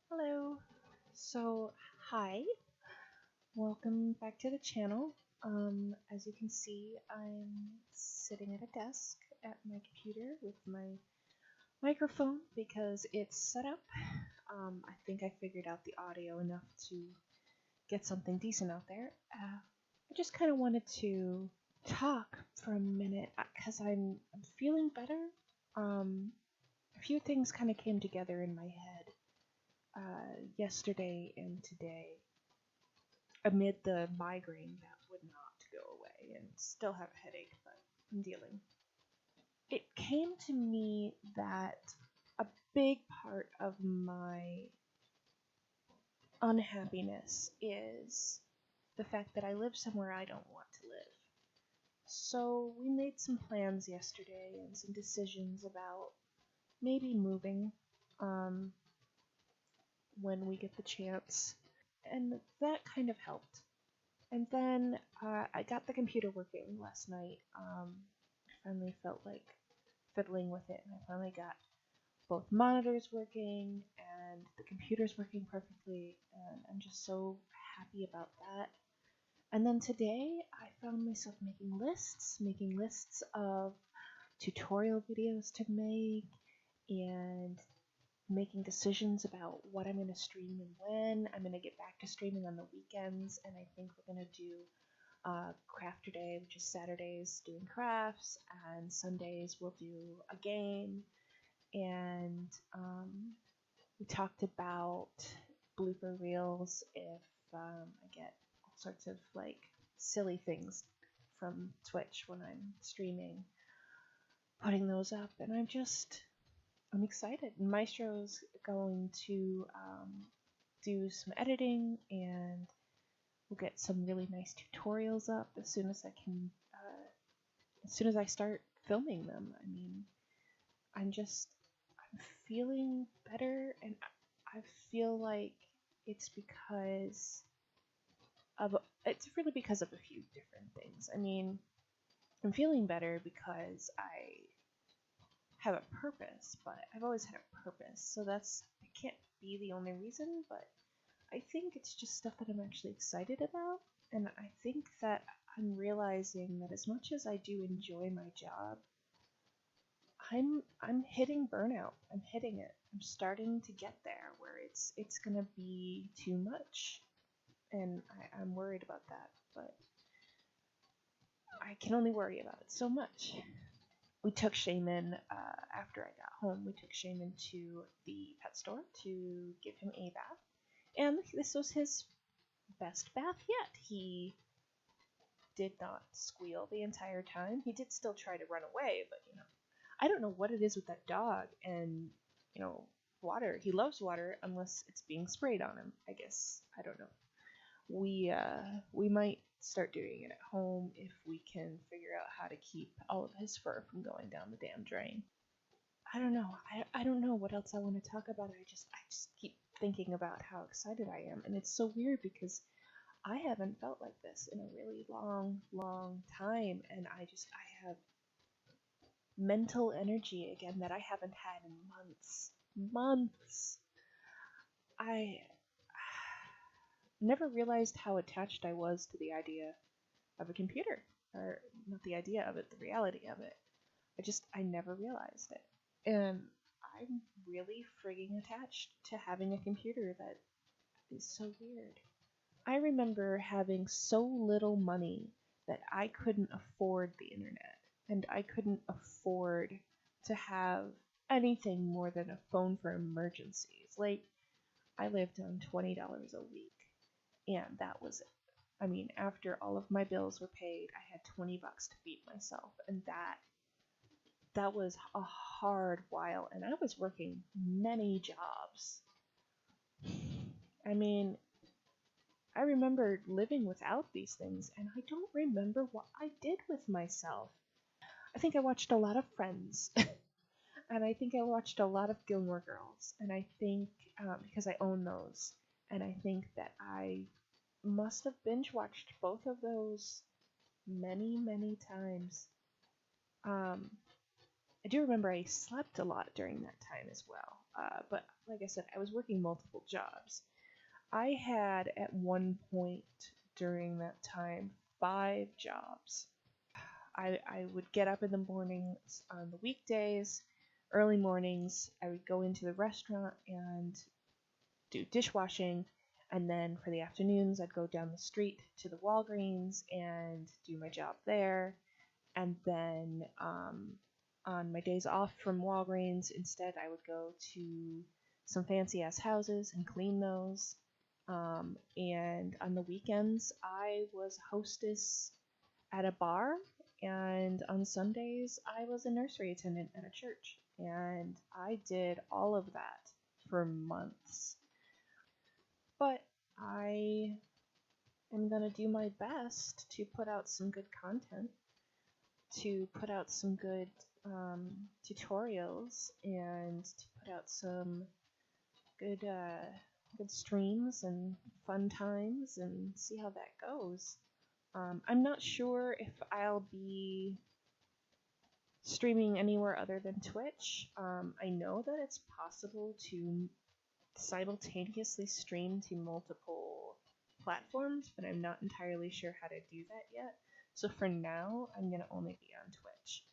Hello. So, hi. Welcome back to the channel. As you can see, I'm sitting at a desk at my computer with my microphone because it's set up. I think I figured out the audio enough to get something decent out there. I just kind of wanted to talk for a minute because I'm feeling better. A few things kind of came together in my head yesterday and today amid the migraine that would not go away and still have a headache, but I'm dealing. It came to me that a big part of my unhappiness is the fact that I live somewhere I don't want to live. So we made some plans yesterday and some decisions about maybe moving um, when we get the chance, and that kind of helped. And then I got the computer working last night. I finally felt like fiddling with it, and I finally got both monitors working and the computer's working perfectly, and I'm just so happy about that. And then today I found myself making lists of tutorial videos to make and making decisions about what I'm going to stream and when. I'm going to get back to streaming on the weekends, and I think we're going to do Crafter Day, which is Saturdays doing crafts, and Sundays we'll do a game. And we talked about blooper reels if I get all sorts of like silly things from Twitch when I'm streaming, putting those up, and I'm excited. Maestro's going to do some editing, and we'll get some really nice tutorials up as soon as I can, as soon as I start filming them. I mean, I'm feeling better, and I feel like it's because it's really because of a few different things. I mean, I'm feeling better because I have a purpose, but I've always had a purpose, so it can't be the only reason, but I think it's just stuff that I'm actually excited about, and I think that I'm realizing that as much as I do enjoy my job, I'm hitting burnout. I'm hitting it. I'm starting to get there where it's gonna be too much, and I'm worried about that, but I can only worry about it so much. We took Shaman, after I got home, we took Shaman to the pet store to give him a bath. And this was his best bath yet. He did not squeal the entire time. He did still try to run away, but I don't know what it is with that dog and, water. He loves water unless it's being sprayed on him, I guess. I don't know. We might start doing it at home if we can figure out how to keep all of his fur from going down the damn drain. I don't know. I don't know what else I want to talk about. I just keep thinking about how excited I am, and it's so weird because I haven't felt like this in a really long time, and I have mental energy again that I haven't had in months. Months. I never realized how attached I was to the idea of a computer. Or not the idea of it, the reality of it. I never realized it. And I'm really frigging attached to having a computer that is so weird. I remember having so little money that I couldn't afford the internet, and I couldn't afford to have anything more than a phone for emergencies. Like, I lived on $20 a week, and that was it. I mean, after all of my bills were paid, I had 20 bucks to feed myself, and that was a hard while, and I was working many jobs. I mean, I remember living without these things, and I don't remember what I did with myself. I think I watched a lot of Friends, and I think I watched a lot of Gilmore Girls, and I think, because I own those, and I think that I must have binge watched both of those many times. I do remember I slept a lot during that time as well. but like I said, I was working multiple jobs. I had at one point during that time 5 jobs. I would get up in the mornings on the weekdays, early mornings. I would go into the restaurant and do dishwashing, and then for the afternoons, I'd go down the street to the Walgreens and do my job there. And then on my days off from Walgreens, instead, I would go to some fancy ass houses and clean those. And on the weekends, I was hostess at a bar, and on Sundays, I was a nursery attendant at a church. And I did all of that for months. But I am going to do my best to put out some good content, to put out some good tutorials, and to put out some good good streams and fun times, and see how that goes. I'm not sure if I'll be streaming anywhere other than Twitch. I know that it's possible to simultaneously stream to multiple platforms, but I'm not entirely sure how to do that yet. So for now, I'm going to only be on Twitch.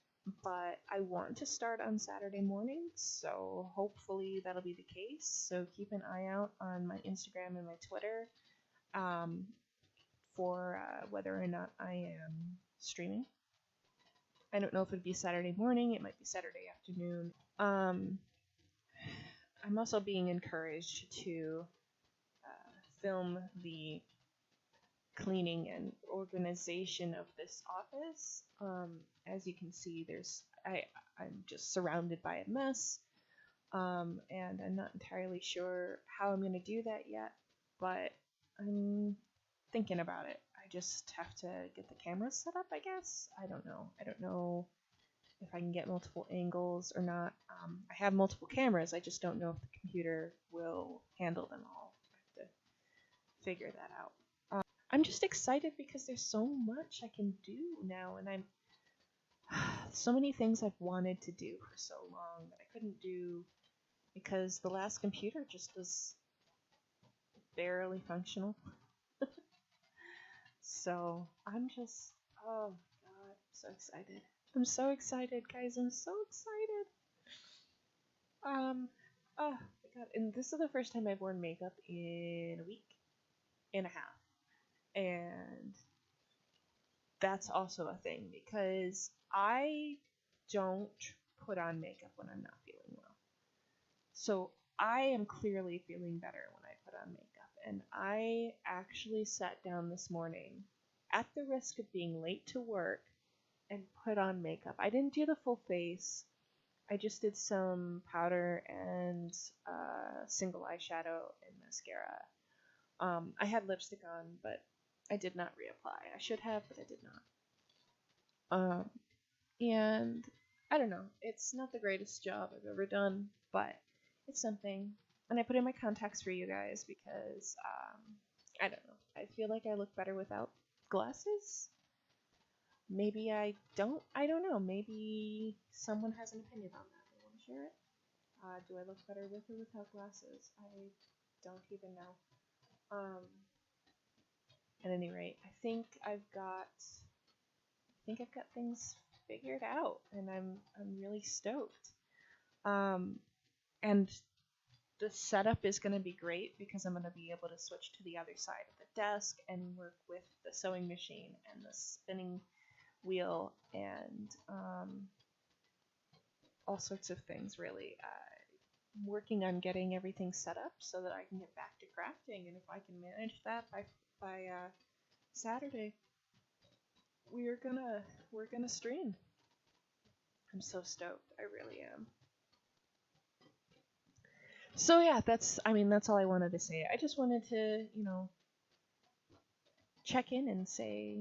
But I want to start on Saturday mornings, so hopefully that'll be the case. So keep an eye out on my Instagram and my Twitter for whether or not I am streaming. I don't know if it'd be Saturday morning, it might be Saturday afternoon. I'm also being encouraged to film the cleaning and organization of this office. As you can see, I'm just surrounded by a mess, and I'm not entirely sure how I'm going to do that yet, but I'm thinking about it. I just have to get the cameras set up, I guess. I don't know if I can get multiple angles or not. I have multiple cameras, I just don't know if the computer will handle them all. I have to figure that out. I'm just excited because there's so much I can do now, and I'm so many things I've wanted to do for so long that I couldn't do because the last computer just was barely functional. So I'm just, oh god, I'm so excited. I'm so excited, guys. I'm so excited. Oh my god, and this is the first time I've worn makeup in a week and a half. And that's also a thing because I don't put on makeup when I'm not feeling well. So I am clearly feeling better when I put on makeup. And I actually sat down this morning at the risk of being late to work and put on makeup. I didn't do the full face. I just did some powder and single eyeshadow and mascara. I had lipstick on, but I did not reapply. I should have, but I did not. And I don't know. It's not the greatest job I've ever done, but it's something. And I put in my contacts for you guys because I don't know. I feel like I look better without glasses. Maybe I don't. I don't know. Maybe someone has an opinion on that. They want to share it. Do I look better with or without glasses? I don't even know. At any rate, I think I've got things figured out, and I'm really stoked. And the setup is going to be great because I'm going to be able to switch to the other side of the desk and work with the sewing machine and the spinning wheel and all sorts of things, really. I'm working on getting everything set up so that I can get back to crafting, and if I can manage that by Saturday, we're gonna stream. I'm so stoked. I really am. So yeah, that's all I wanted to say. I just wanted to, check in and say,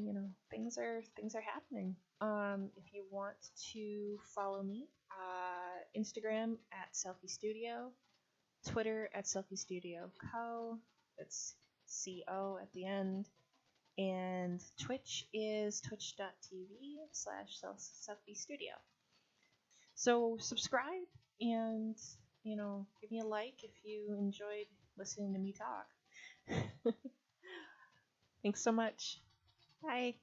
things are happening. If you want to follow me, Instagram at Selfie Studio, Twitter at Selfie Studio Co. That's CO at the end. And Twitch is twitch.tv/Selfie Studio. So subscribe and give me a like if you enjoyed listening to me talk. Thanks so much. Bye.